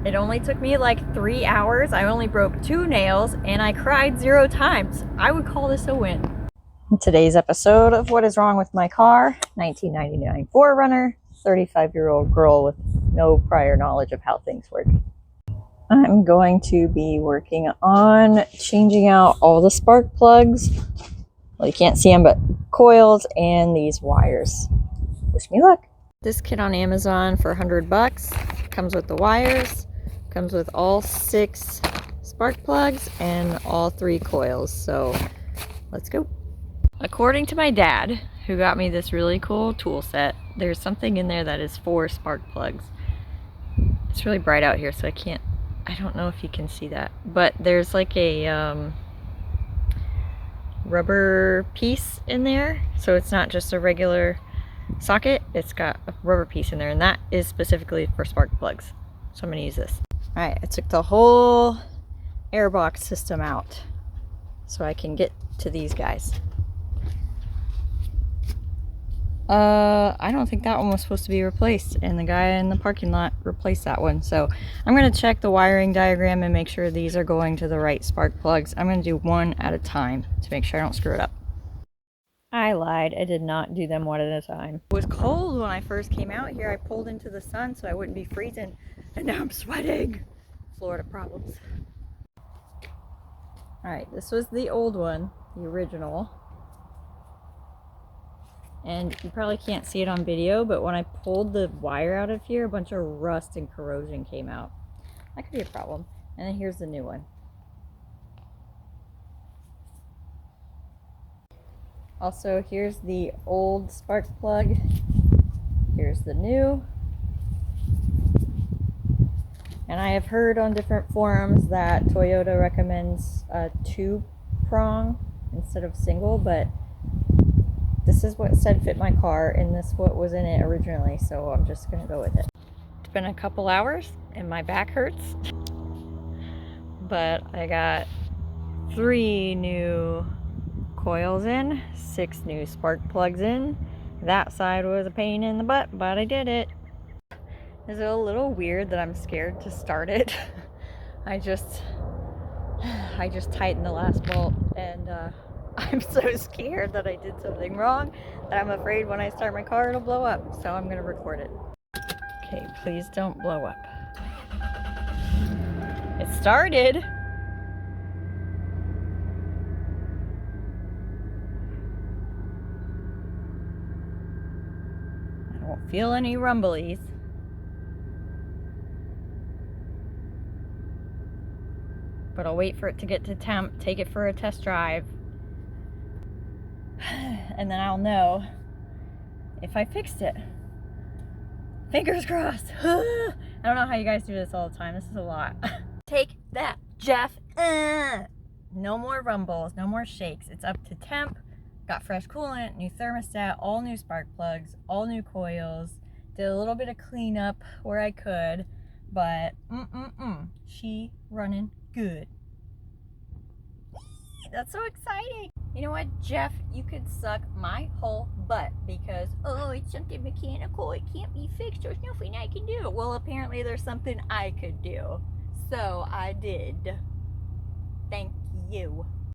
It only took me like 3 hours. I only broke 2 nails and I cried 0 times. I would call this a win. In today's episode of What is Wrong with My Car, 1999 4Runner, 35-year-old girl with no prior knowledge of how things work. I'm going to be working on changing out all the spark plugs. Well, you can't see them, but coils and these wires. Wish me luck. This kit on Amazon for $100 comes with the wires, comes with all 6 spark plugs and all 3 coils. So let's go. According to my dad, who got me this really cool tool set, there's something in there that is 4 spark plugs. It's really bright out here, so I don't know if you can see that, but there's like a rubber piece in there, so it's not just a regular socket, it's got a rubber piece in there, and that is specifically for spark plugs. So I'm gonna use this. All right, I took the whole airbox system out so I can get to these guys. I don't think that one was supposed to be replaced, and the guy in the parking lot replaced that one. So I'm going to check the wiring diagram and make sure these are going to the right spark plugs. I'm going to do one at a time to make sure I don't screw it up. I lied. I did not do them one at a time. It was cold when I first came out here. I pulled into the sun so I wouldn't be freezing, and now I'm sweating. Florida problems. Alright, this was the old one, the original. And you probably can't see it on video, but when I pulled the wire out of here, a bunch of rust and corrosion came out. That could be a problem. And then here's the new one. Also, here's the old spark plug. Here's the new. And I have heard on different forums that Toyota recommends a 2-prong instead of single, but this is what said fit my car, and this is what was in it originally, so I'm just gonna go with it. It's been a couple hours and my back hurts, but I got 3 new coils in, 6 new spark plugs in. That side was a pain in the butt, but I did it. Is it a little weird that I'm scared to start it? I just tightened the last bolt, and I'm so scared that I did something wrong that I'm afraid when I start my car it'll blow up. So I'm gonna record it. Okay, please don't blow up. It started. I don't feel any rumblies. But I'll wait for it to get to temp, take it for a test drive, and then I'll know if I fixed it. Fingers crossed. I don't know how you guys do this all the time. This is a lot. Take that, Jeff. No more rumbles, no more shakes. It's up to temp. Got fresh coolant, new thermostat, all new spark plugs, all new coils. Did a little bit of cleanup where I could, but she running good. That's so exciting. You know what, Jeff? You could suck my whole butt because, oh, it's something mechanical. It can't be fixed. There's nothing I can do. Well, apparently there's something I could do. So I did. Thank you.